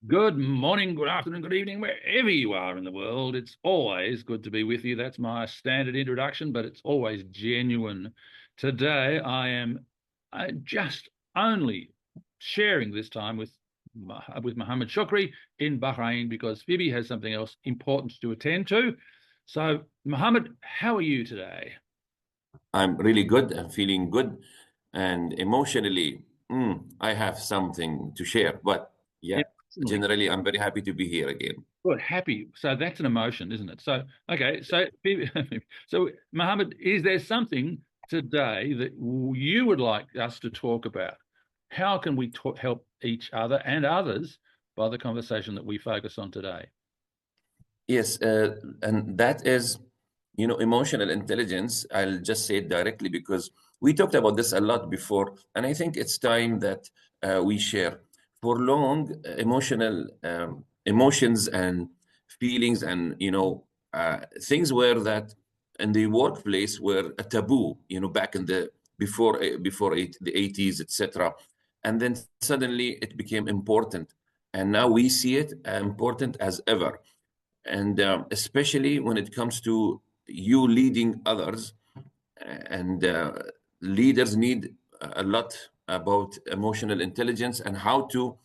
Good morning, good afternoon, good evening, wherever you are in the world. It's always good to be with you. That's my standard introduction, but it's always genuine. Today, I am just only sharing this time with Mohammed Shukri in Bahrain because Phoebe has something else important to attend to. So, Mohammed, how are you today? I'm really good. I'm feeling good. And emotionally, I have something to share. But yeah, Emotionally, generally, I'm very happy to be here again. good, happy. So that's an emotion, isn't it? So, okay. So, so Mohammed, is there something today that you would like us to talk about? How can we help each other and others by the conversation that we focus on today? Yes, and that is, emotional intelligence. I'll just say it directly because we talked about this a lot before. And I think it's time that we share. For long, emotions and feelings and, things were that in the workplace were a taboo, back in the the 80s, etc. And then suddenly it became important. And now we see it important as ever, and especially when it comes to you leading others, and leaders need a lot about emotional intelligence and how to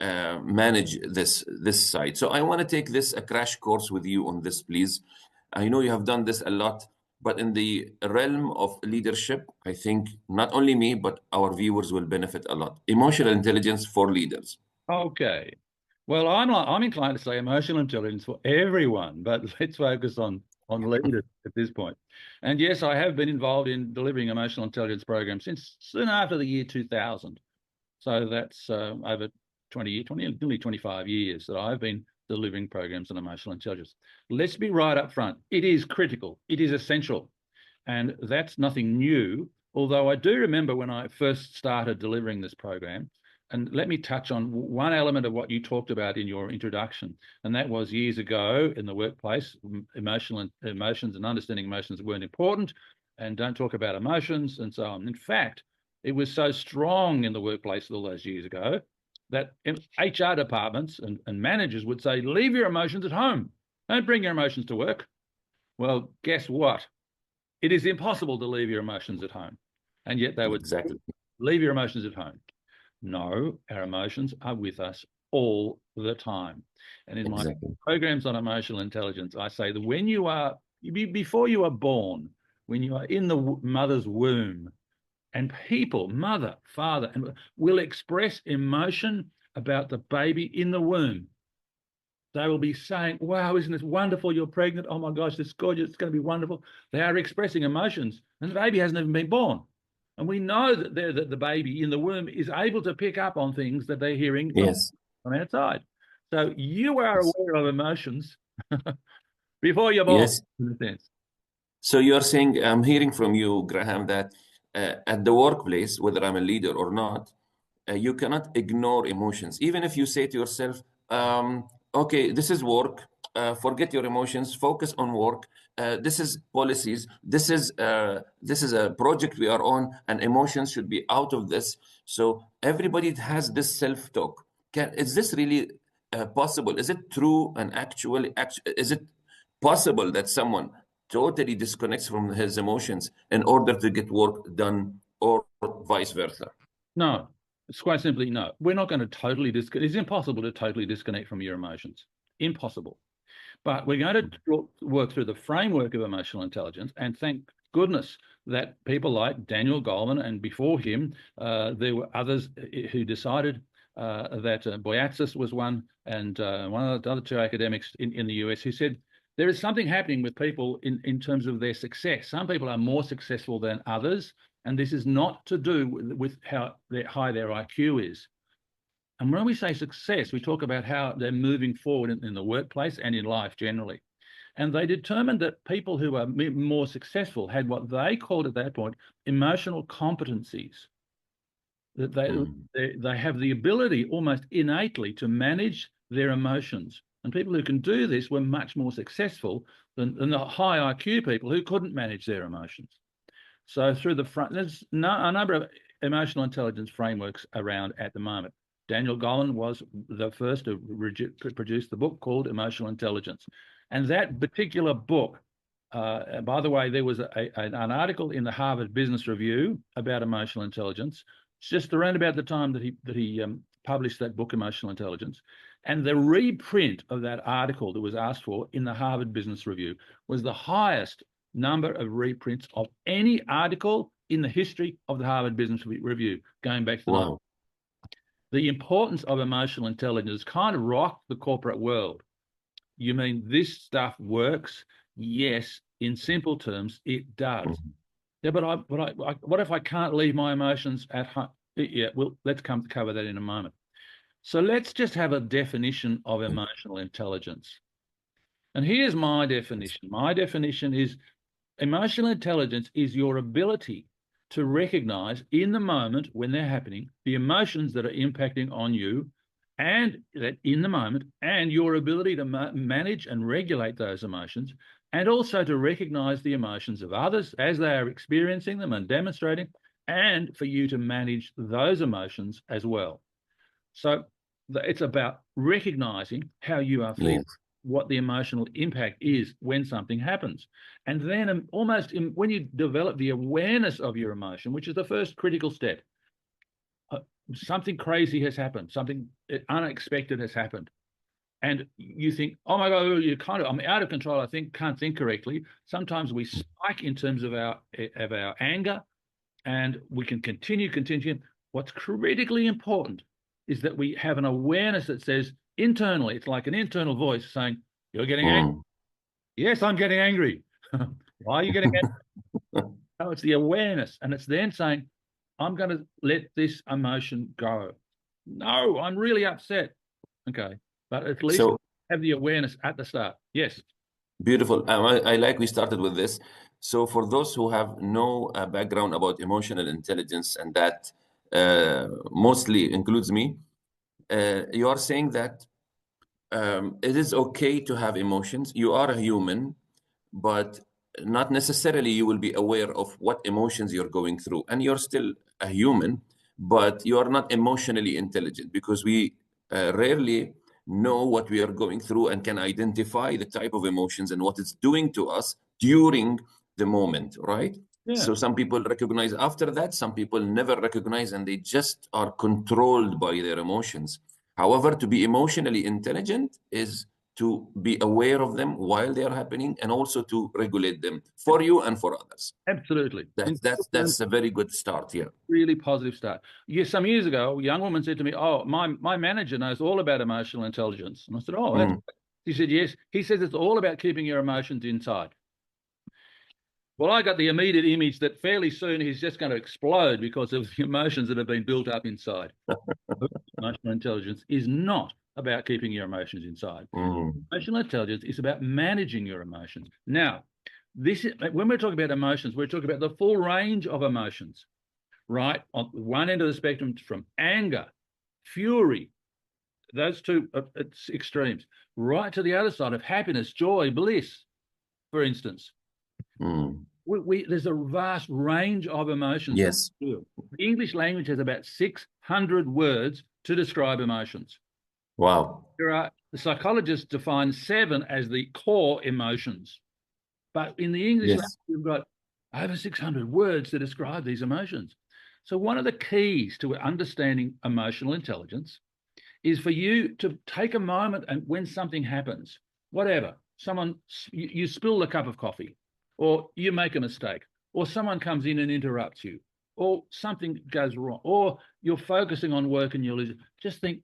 manage this side. So I want to take this a crash course with you on this, please. I know you have done this a lot, but in the realm of leadership, I think not only me but our viewers will benefit a lot. Emotional intelligence for leaders. Okay. Well, I'm inclined to say emotional intelligence for everyone, but let's focus on leaders at this point. And yes, I have been involved in delivering emotional intelligence programs since soon after the year 2000. So that's over nearly 25 years that I've been delivering programs on emotional intelligence. Let's be right up front. It is critical. It is essential. And that's nothing new. Although I do remember when I first started delivering this program, and let me touch on one element of what you talked about in your introduction, and that was years ago in the workplace, emotions and understanding emotions weren't important, and don't talk about emotions and so on. In fact, it was so strong in the workplace all those years ago that HR departments and managers would say, leave your emotions at home. Don't bring your emotions to work. Well, guess what? It is impossible to leave your emotions at home. And yet they would Exactly. leave your emotions at home. No, our emotions are with us all the time. And in my Exactly. programs on emotional intelligence, I say that when you are, before you are born, when you are in the mother's womb, and people, mother, father, and will express emotion about the baby in the womb. They will be saying, wow, isn't this wonderful? You're pregnant. Oh my gosh, this is gorgeous. It's going to be wonderful. They are expressing emotions, and the baby hasn't even been born. And we know that the baby in the womb is able to pick up on things that they're hearing Yes. from outside. So you are Yes. aware of emotions before you're born, Yes. in a sense. So you're saying, I'm hearing from you, Graham, that at the workplace, whether I'm a leader or not, you cannot ignore emotions. Even if you say to yourself, okay, this is work, forget your emotions, focus on work. This is policies. This is a project we are on, and emotions should be out of this. So everybody has this self-talk. Is this really possible? Is it true and is it possible that someone totally disconnects from his emotions in order to get work done, or vice versa? No, it's quite simply no. We're not going to totally disconnect. It's impossible to totally disconnect from your emotions. Impossible. But we're going to work through the framework of emotional intelligence, and thank goodness that people like Daniel Goleman and before him, there were others who decided that Boyatzis was one, and one of the other two academics in the US who said there is something happening with people in terms of their success. Some people are more successful than others, and this is not to do with how high their IQ is. And when we say success, we talk about how they're moving forward in the workplace and in life generally. And they determined that people who are more successful had what they called at that point emotional competencies, that Mm. they have the ability almost innately to manage their emotions. And people who can do this were much more successful than the high IQ people who couldn't manage their emotions. So through the front, there's a number of emotional intelligence frameworks around at the moment. Daniel Goleman was the first to produce the book called Emotional Intelligence. And that particular book, by the way, there was an article in the Harvard Business Review about emotional intelligence, just around about the time that he published that book, Emotional Intelligence. And the reprint of that article that was asked for in the Harvard Business Review was the highest number of reprints of any article in the history of the Harvard Business Review, going back to the Wow. The importance of emotional intelligence kind of rocked the corporate world. You mean this stuff works? Yes, in simple terms, it does. Mhm. Yeah, but what if I can't leave my emotions at home? Yeah, well, let's cover that in a moment. So let's just have a definition of emotional intelligence. And here's my definition. My definition is emotional intelligence is your ability to recognize in the moment when they're happening the emotions that are impacting on you, and that in the moment, and your ability to manage and regulate those emotions, and also to recognize the emotions of others as they are experiencing them and demonstrating, and for you to manage those emotions as well. So it's about recognizing how you are feeling. Yes. What the emotional impact is when something happens. And then when you develop the awareness of your emotion, which is the first critical step, something crazy has happened, something unexpected has happened. And you think, oh my God, I'm out of control. I can't think correctly. Sometimes we spike in terms of our anger, and we can continue. What's critically important is that we have an awareness that says internally, it's like an internal voice saying, you're getting angry. Yes, I'm getting angry. Why are you getting angry? No, it's the awareness. And it's then saying, I'm going to let this emotion go. No, I'm really upset. Okay. But at least have the awareness at the start. Yes. Beautiful. I like we started with this. So for those who have no background about emotional intelligence, and that mostly includes me, you are saying that it is okay to have emotions. You are a human, but not necessarily you will be aware of what emotions you're going through. And you're still a human, but you are not emotionally intelligent, because we rarely know what we are going through and can identify the type of emotions and what it's doing to us during the moment, right? Yeah. So some people recognize after that, some people never recognize, and they just are controlled by their emotions. However, to be emotionally intelligent is to be aware of them while they are happening, and also to regulate them for you and for others. Absolutely. That's a very good start here. Really positive start. Yes, some years ago, a young woman said to me, oh, my manager knows all about emotional intelligence. And I said, oh, that's She said, yes. He says it's all about keeping your emotions inside. Well, I got the immediate image that fairly soon he's just going to explode because of the emotions that have been built up inside. Emotional intelligence is not about keeping your emotions inside. Emotional intelligence is about managing your emotions. Now, when we're talking about emotions, we're talking about the full range of emotions, right? On one end of the spectrum, from anger, fury, those two extremes, right to the other side of happiness, joy, bliss, for instance. There's a vast range of emotions. Yes. The English language has about 600 words to describe emotions. Wow. The psychologists define 7 as the core emotions. But in the English language, we've got over 600 words to describe these emotions. So one of the keys to understanding emotional intelligence is for you to take a moment, and when something happens, whatever, you spill a cup of coffee, or you make a mistake, or someone comes in and interrupts you, or something goes wrong, or you're focusing on work and you're losing, just think,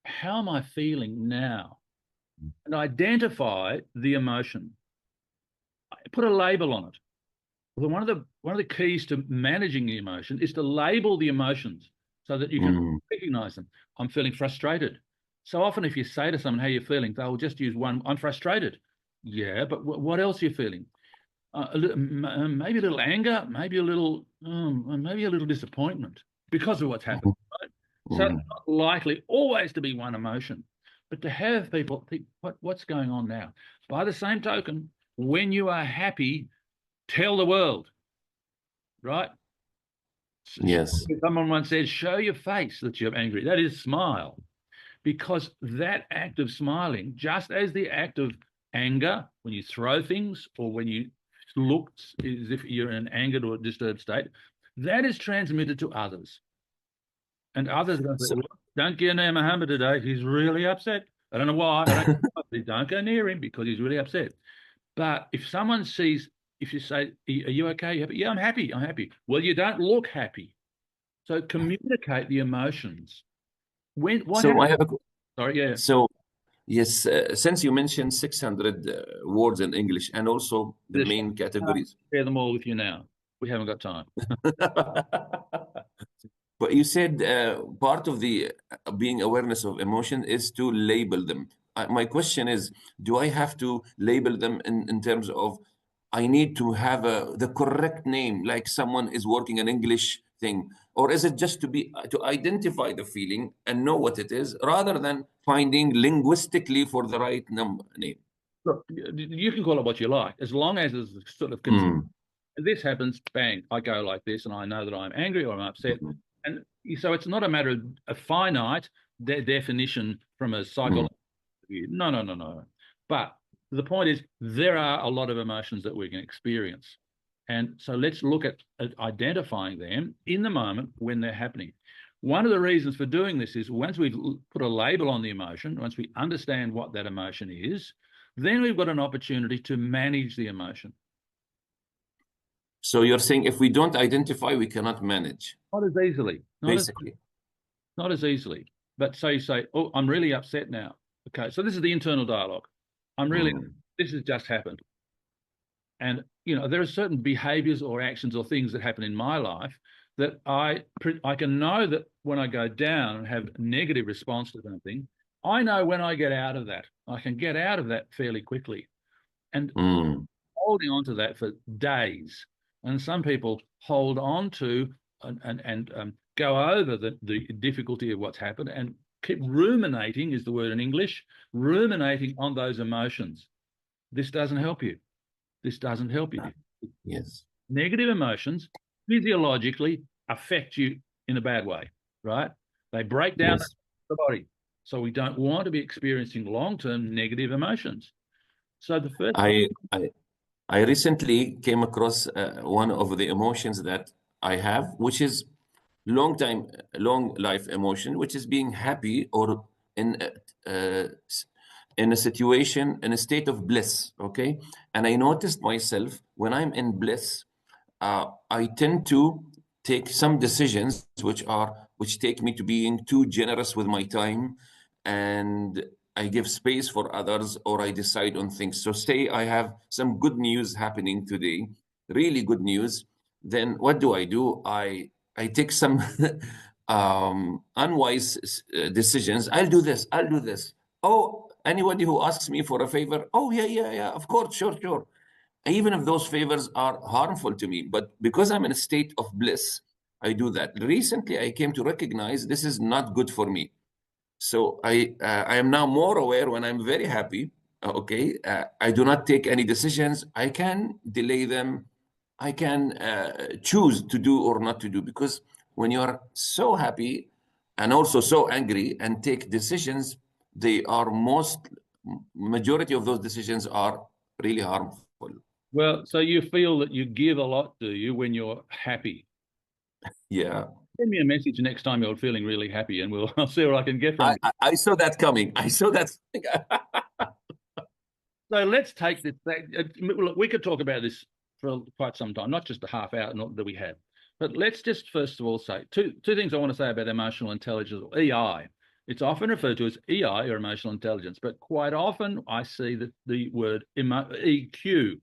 how am I feeling now? And identify the emotion. Put a label on it. Well, one of the keys to managing the emotion is to label the emotions so that you can recognize them. I'm feeling frustrated. So often if you say to someone how you're feeling, they'll just use one, I'm frustrated. Yeah, but what else are you feeling? Maybe a little anger, maybe a little disappointment because of what's happened. Right? So it's not likely always to be one emotion, but to have people think, what's going on now? By the same token, when you are happy, tell the world, right? Yes. Someone once said, show your face that you're angry. That is smile. Because that act of smiling, just as the act of anger, when you throw things or when you look as if you're in an angered or disturbed state, that is transmitted to others. And others don't get near Muhammad today. He's really upset. I don't know why. Don't go near him because he's really upset. But if someone sees, if you say, are you okay? You happy? Yeah, I'm happy. I'm happy. Well, you don't look happy. So communicate the emotions. So I have Sorry, yeah. So yes, since you mentioned 600 words in English and also the main categories. Share them all with you now. We haven't got time. But you said part of the being awareness of emotion is to label them. My question is, do I have to label them in terms of I need to have the correct name, like someone is working an English thing, or is it just to identify the feeling and know what it is, rather than finding linguistically for the right name? Look, you can call it what you like, as long as it's sort of this happens, bang, I go like this, and I know that I'm angry or I'm upset. And so it's not a matter of a finite definition from a psychological view. No. But the point is, there are a lot of emotions that we can experience. And so let's look at identifying them in the moment when they're happening. One of the reasons for doing this is once we've put a label on the emotion, once we understand what that emotion is, then we've got an opportunity to manage the emotion. So you're saying if we don't identify, we cannot manage? Not as easily. Basically. Not as easily. But so you say, oh, I'm really upset now. Okay, so this is the internal dialogue. This has just happened. And, there are certain behaviors or actions or things that happen in my life that I can know that when I go down and have a negative response to something, I know when I get out of that. I can get out of that fairly quickly. And holding on to that for days. And some people hold on to and go over the difficulty of what's happened and keep ruminating, is the word in English, ruminating on those emotions. This doesn't help you. This doesn't help you. Yes. Negative emotions physiologically affect you in a bad way, right? They break down the body. So we don't want to be experiencing long-term negative emotions. So the first... I recently came across one of the emotions that I have, which is long life emotion, which is being happy or in a situation, in a state of bliss, okay? And I noticed myself, when I'm in bliss, I tend to take some decisions which take me to being too generous with my time, and I give space for others, or I decide on things. So say I have some good news happening today, really good news, then what do? I take some unwise decisions. I'll do this. Oh, anybody who asks me for a favor, oh, yeah, of course, sure. Even if those favors are harmful to me, but because I'm in a state of bliss, I do that. Recently, I came to recognize this is not good for me. So I am now more aware when I'm very happy. I do not take any decisions. I can delay them. I can choose to do or not to do, because when you are so happy and also so angry and take decisions, majority of those decisions are really harmful. Well, so you feel that you give a lot, do you, when you're happy? Yeah. Send me a message next time you're feeling really happy, and I'll see what I can get from you. I saw that coming. So let's take this back. Look, we could talk about this for quite some time, not just a half hour that we have. But let's just first of all say two things I want to say about emotional intelligence, or EI. It's often referred to as EI, or emotional intelligence, but quite often I see the word EQ,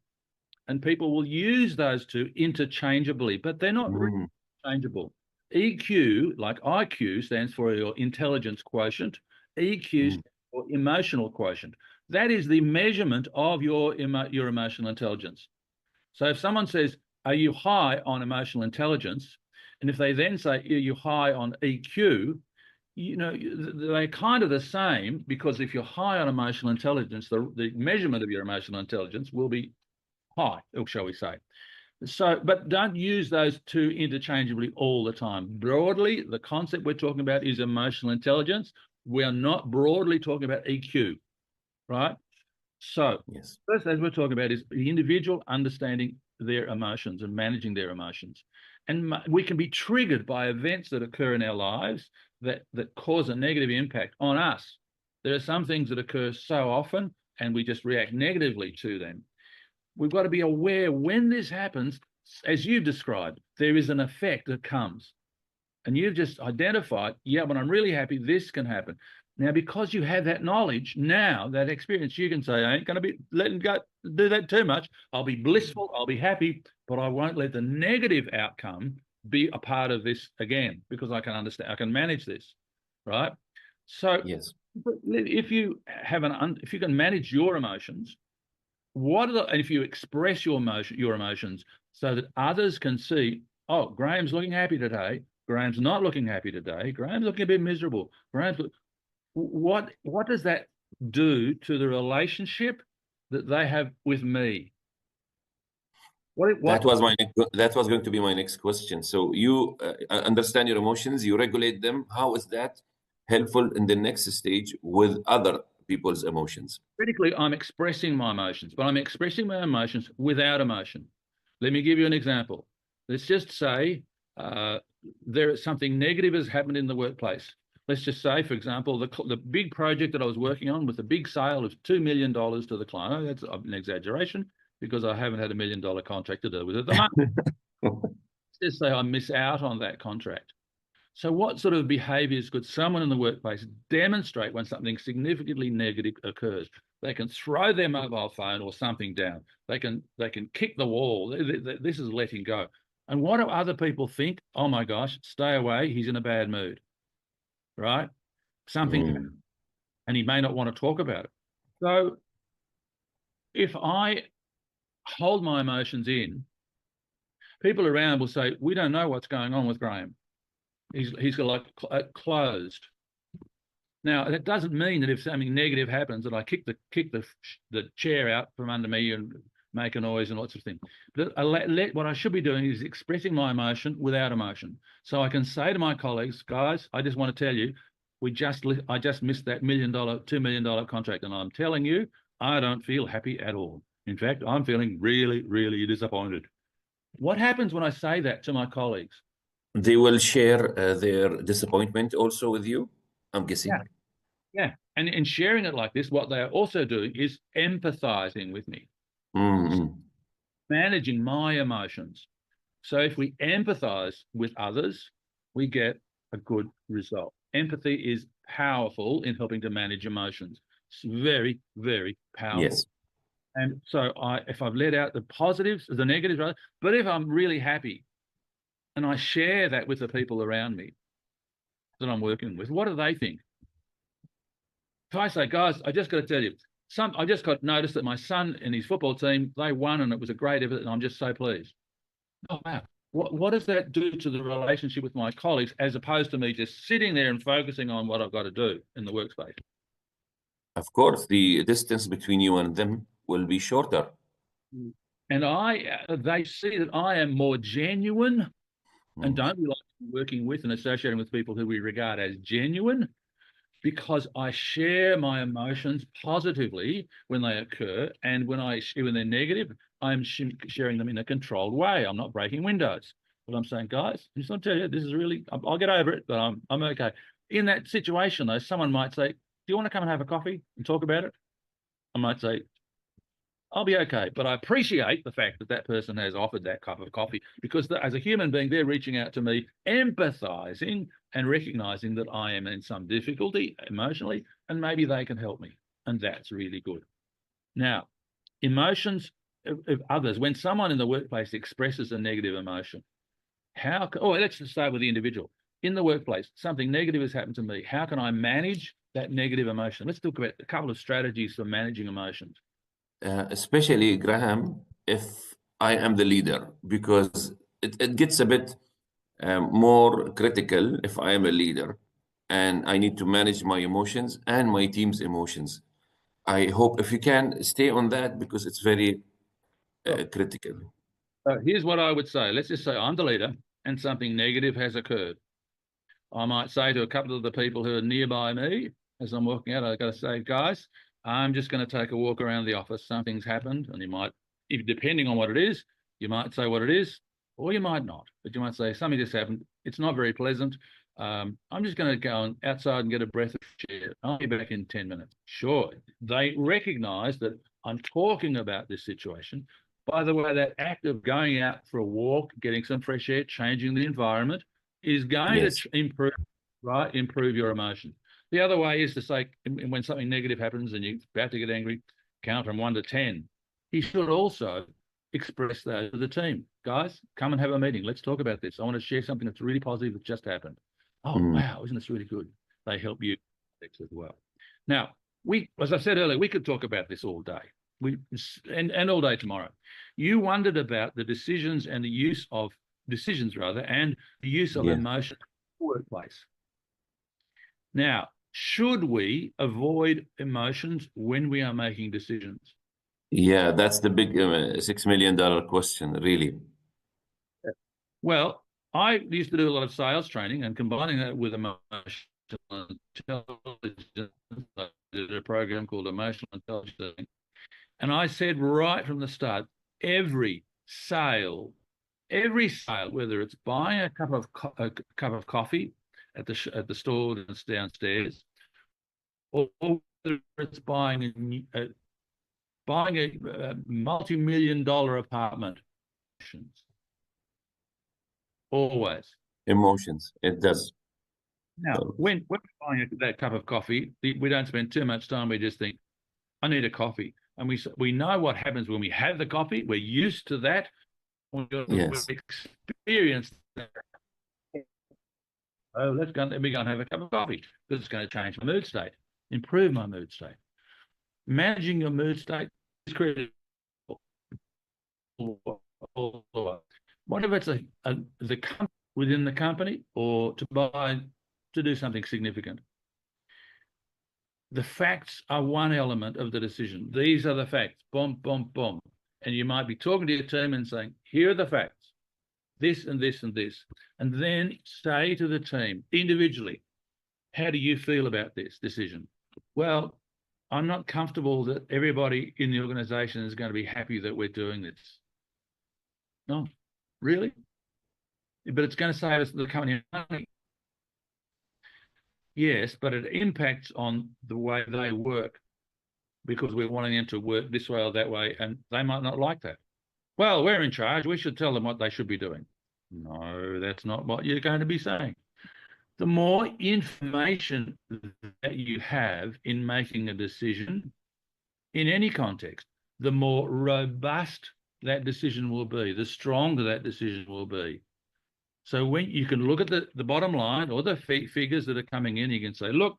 and people will use those two interchangeably, but they're not really interchangeable. EQ, like IQ, stands for your intelligence quotient. EQ stands for emotional quotient. That is the measurement of your emotional intelligence. So if someone says, are you high on emotional intelligence? And if they then say, are you high on EQ? They're kind of the same, because if you're high on emotional intelligence, the measurement of your emotional intelligence will be high, or shall we say. So, but don't use those two interchangeably all the time. Broadly, the concept we're talking about is emotional intelligence. We are not broadly talking about EQ, right? So, Yes. first, as we're talking about, is the individual understanding their emotions and managing their emotions. And we can be triggered by events that occur in our lives that cause a negative impact on us. There are some things that occur so often, and we just react negatively to them. We've got to be aware when this happens, as you've described, there is an effect that comes. And you've just identified, yeah, when I'm really happy, this can happen. Now, because you have that knowledge, now that experience, you can say, I ain't going to be letting go, do that too much. I'll be blissful, I'll be happy, but I won't let the negative outcome be a part of this again, because I can understand, I can manage this, right? So Yes. if you have if you can manage your emotions, and if you express your emotions so that others can see, oh, Graham's looking happy today, Graham's not looking happy today, Graham's looking a bit miserable, what does that do to the relationship that they have with me? That was going to be my next question. So you understand your emotions, you regulate them. How is that helpful in the next stage with other people's emotions? Critically, I'm expressing my emotions, but I'm expressing my emotions without emotion. Let me give you an example. Let's just say there is something negative has happened in the workplace. Let's just say, for example, the big project that I was working on with the big sale of $2 million to the client. Oh, that's an exaggeration because I haven't had $1 million contract to do with it at the moment. Let's just say I miss out on that contract. So what sort of behaviors could someone in the workplace demonstrate when something significantly negative occurs? They can throw their mobile phone or something down. They can kick the wall. This is letting go. And what do other people think? Oh my gosh, stay away. He's in a bad mood, right? Something, and he may not want to talk about it. So if I hold my emotions in, people around will say, we don't know what's going on with Graham. He's got like closed. Now, that doesn't mean that if something negative happens that I kick the chair out from under me and make a noise and lots of things. But what I should be doing is expressing my emotion without emotion. So I can say to my colleagues, guys, I just want to tell you, I just missed that $2 million contract, and I'm telling you, I don't feel happy at all. In fact, I'm feeling really, really disappointed. What happens when I say that to my colleagues? They will share their disappointment also with you, I'm guessing. Yeah. And in sharing it like this, what they are also doing is empathizing with me, managing my emotions. So if we empathize with others, we get a good result. Empathy is powerful in helping to manage emotions. It's very, very powerful. Yes. And so if I've let out the positives, the negatives, but if I'm really happy and I share that with the people around me that I'm working with, what do they think? If I say, guys, I just got to tell you, I just got notice that my son and his football team, they won and it was a great effort and I'm just so pleased. Oh, wow. What does that do to the relationship with my colleagues as opposed to me just sitting there and focusing on what I've got to do in the workspace? Of course, the distance between you and them will be shorter. And they see that I am more genuine and don't like working with and associating with people who we regard as genuine, because I share my emotions positively when they occur, and when they're negative, I'm sharing them in a controlled way. I'm not breaking windows, but I'm saying, guys, I just want to tell you, this is really, I'll get over it, but I'm okay. In that situation, though, someone might say, do you want to come and have a coffee and talk about it? I might say, I'll be okay. But I appreciate the fact that that person has offered that cup of coffee, because as a human being, they're reaching out to me, empathizing and recognizing that I am in some difficulty emotionally, and maybe they can help me. And that's really good. Now, emotions of others, when someone in the workplace expresses a negative emotion, let's just start with the individual. In the workplace, something negative has happened to me. How can I manage that negative emotion? Let's talk about a couple of strategies for managing emotions. Especially, Graham, if I am the leader, because it gets a bit more critical if I am a leader and I need to manage my emotions and my team's emotions. I hope if you can stay on that, because it's very critical. Here's what I would say. Let's just say I'm the leader and something negative has occurred. I might say to a couple of the people who are nearby me as I'm walking out, I've got to say, guys, I'm just going to take a walk around the office. Something's happened. And you might, if depending on what it is, you might say what it is, or you might not. But you might say, something just happened. It's not very pleasant. I'm just going to go outside and get a breath of fresh air. I'll be back in 10 minutes. Sure. They recognize that I'm talking about this situation. By the way, that act of going out for a walk, getting some fresh air, changing the environment is going to improve your emotion. The other way is to say, when something negative happens and you're about to get angry, count from 1 to 10. He should also express that to the team. Guys, come and have a meeting. Let's talk about this. I want to share something that's really positive that just happened. Oh, wow, isn't this really good? They help you as well. Now, as I said earlier, we could talk about this all day. And all day tomorrow. You wondered about the decisions and the use of decisions and the use of emotion in the workplace. Now, should we avoid emotions when we are making decisions? Yeah, that's the big $6 million question, really. Well, I used to do a lot of sales training, and combining that with emotional intelligence, I did a program called Emotional Intelligence. And I said right from the start, every sale, whether it's buying a cup of coffee at the store that's downstairs, or whether it's buying a multi-million-dollar apartment, always Emotions, it does. Now, when we're buying that cup of coffee, we don't spend too much time. We just think, I need a coffee. And we know what happens when we have the coffee. We're used to that. We've experienced that. Oh, let me go and have a cup of coffee because it's going to change my mood state, improve my mood state. Managing your mood state is critical. What if it's within the company or to do something significant? The facts are one element of the decision. These are the facts, boom, boom, boom. And you might be talking to your team and saying, here are the facts, this and this and this. And then say to the team individually, how do you feel about this decision? Well, I'm not comfortable that everybody in the organization is going to be happy that we're doing this. No, really? But it's going to save us the company money. Yes, but it impacts on the way they work because we're wanting them to work this way or that way, and they might not like that. Well, we're in charge. We should tell them what they should be doing. No, that's not what you're going to be saying. The more information that you have in making a decision in any context, the more robust that decision will be, the stronger that decision will be. So when you can look at the bottom line or the figures that are coming in, you can say, look,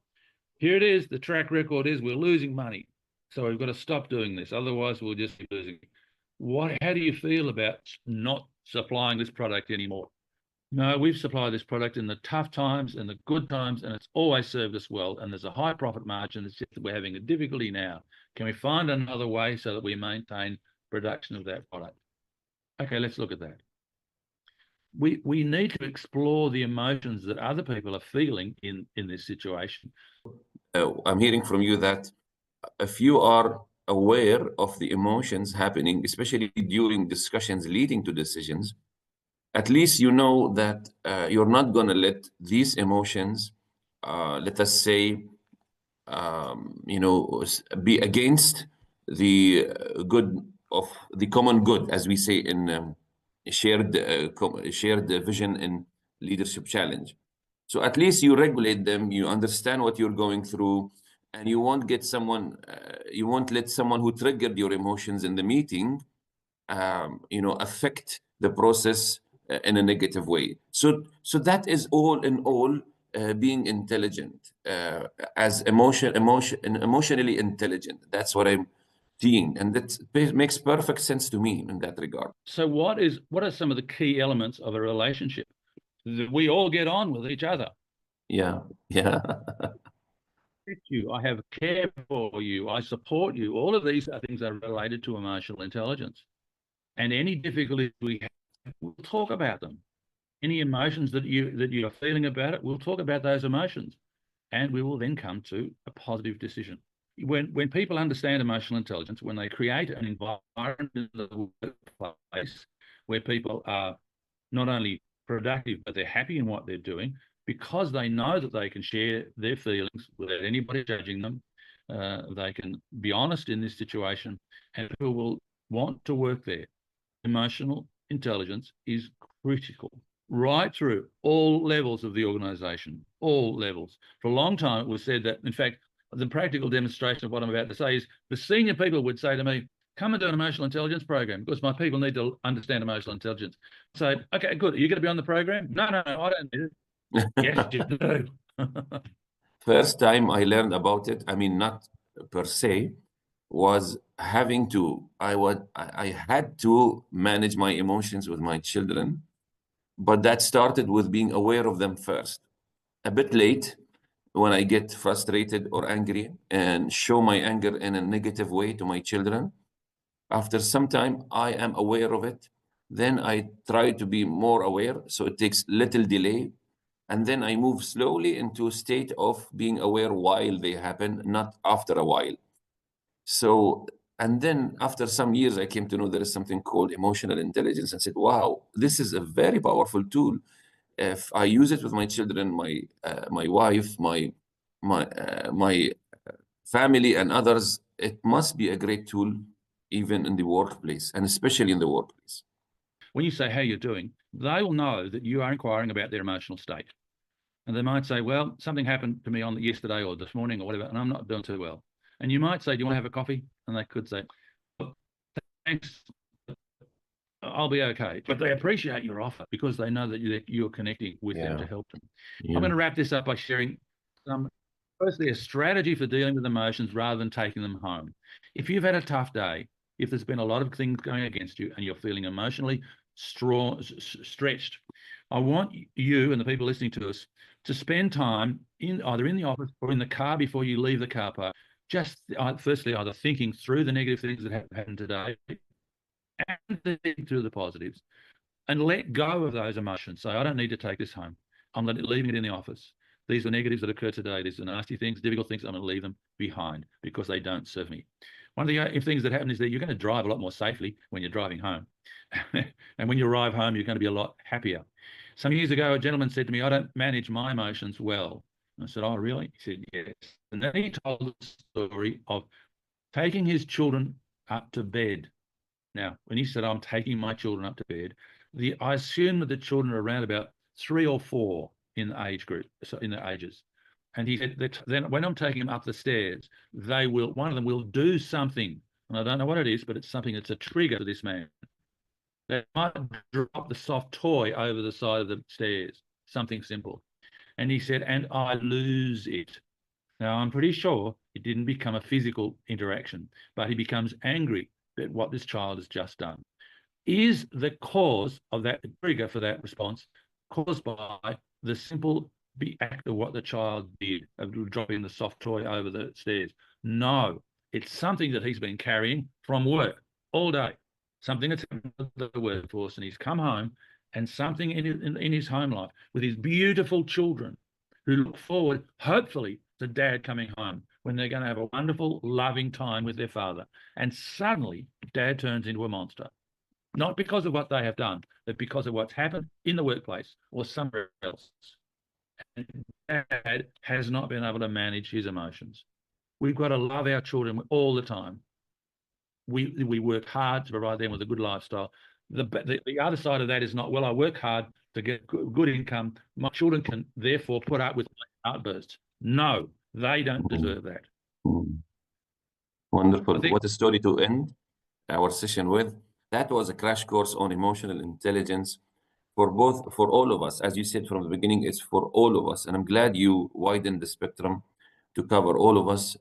here it is. The track record is we're losing money. So we've got to stop doing this. Otherwise, we'll just be losing. How do you feel about not supplying this product anymore? No, we've supplied this product in the tough times and the good times, and it's always served us well. And there's a high profit margin. It's just that we're having a difficulty now. Can we find another way so that we maintain production of that product? Okay, let's look at that. We need to explore the emotions that other people are feeling in this situation. I'm hearing from you that if you are aware of the emotions happening, especially during discussions leading to decisions, at least you know that you're not going to let these emotions, let us say, be against the good of the common good, as we say in shared vision in Leadership Challenge. So at least you regulate them, you understand what you're going through, and you won't let someone who triggered your emotions in the meeting, affect the process in a negative way. So that is all in all being intelligent, as emotionally intelligent. That's what I'm seeing, and that makes perfect sense to me in that regard. So what are some of the key elements of a relationship that we all get on with each other? Yeah. I have care for you, I support you. All of these are things that are related to emotional intelligence. And any difficulties we have, we'll talk about them. Any emotions that you're feeling about it, we'll talk about those emotions, and we will then come to a positive decision. When people understand emotional intelligence, when they create an environment in the workplace where people are not only productive, but they're happy in what they're doing, because they know that they can share their feelings without anybody judging them. They can be honest in this situation, and people will want to work there. Emotional intelligence is critical right through all levels of the organization, all levels. For a long time, it was said that, in fact, the practical demonstration of what I'm about to say is the senior people would say to me, come and do an emotional intelligence program because my people need to understand emotional intelligence. So, okay, good. Are you going to be on the program? No, I don't need it. Yes, you do. First time I learned about it, I mean, not per se, was having to, I had to manage my emotions with my children, but that started with being aware of them first. A bit late, when I get frustrated or angry and show my anger in a negative way to my children, after some time, I am aware of it. Then I try to be more aware, so it takes little delay. And then I move slowly into a state of being aware while they happen, not after a while. So, and then after some years, I came to know there is something called emotional intelligence and said, wow, this is a very powerful tool. If I use it with my children, my wife, my family and others, it must be a great tool even in the workplace, and especially in the workplace. When you say how you're doing, they will know that you are inquiring about their emotional state. And they might say, well, something happened to me on yesterday or this morning or whatever, and I'm not doing too well. And you might say, do you want to have a coffee? And they could say, thanks, I'll be okay. But they appreciate your offer because they know that you're connecting with them to help them. I'm going to wrap this up by sharing firstly, a strategy for dealing with emotions rather than taking them home. If you've had a tough day, if there's been a lot of things going against you and you're feeling emotionally stretched, I want you and the people listening to us to spend time either in the office or in the car before you leave the car park, just firstly either thinking through the negative things that have happened today and thinking through the positives, and let go of those emotions. Say, I don't need to take this home. I'm leaving it in the office. These are negatives that occur today. These are nasty things, difficult things. I'm going to leave them behind because they don't serve me. One of the things that happen is that you're going to drive a lot more safely when you're driving home. And when you arrive home, you're going to be a lot happier. Some years ago, a gentleman said to me, I don't manage my emotions well. I said, oh, really? He said, yes. And then he told the story of taking his children up to bed. Now, when he said, I'm taking my children up to bed, I assume that the children are around about 3 or 4 in the age group, so in the ages. And he said that then when I'm taking them up the stairs, one of them will do something. And I don't know what it is, but it's something that's a trigger to this man. They might drop the soft toy over the side of the stairs, something simple. And he said, and I lose it. Now, I'm pretty sure it didn't become a physical interaction, but he becomes angry at what this child has just done. Is the cause of that trigger for that response caused by the simple act of what the child did, of dropping the soft toy over the stairs? No, it's something that he's been carrying from work all day, something that's happened to the workforce, and he's come home, and something in his home life with his beautiful children who look forward, hopefully, to dad coming home when they're going to have a wonderful, loving time with their father. And suddenly, dad turns into a monster. Not because of what they have done, but because of what's happened in the workplace or somewhere else. And dad has not been able to manage his emotions. We've got to love our children all the time. We work hard to provide them with a good lifestyle. The other side of that is not, well, I work hard to get good income. My children can therefore put up with my outbursts. No, they don't deserve that. Wonderful. What a story to end our session with. That was a crash course on emotional intelligence for all of us. As you said from the beginning, it's for all of us. And I'm glad you widened the spectrum to cover all of us,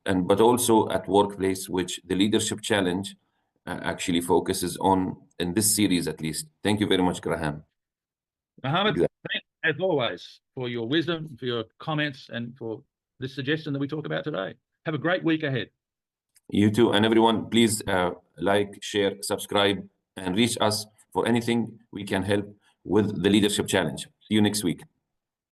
but also at workplace, which the leadership challenge actually focuses on in this series, at least. Thank you very much, Graham. Mohammed, as always, for your wisdom, for your comments, and for this suggestion that we talk about today. Have a great week ahead. You too. And everyone, please like, share, subscribe, and reach us for anything we can help with the Leadership Challenge. See you next week.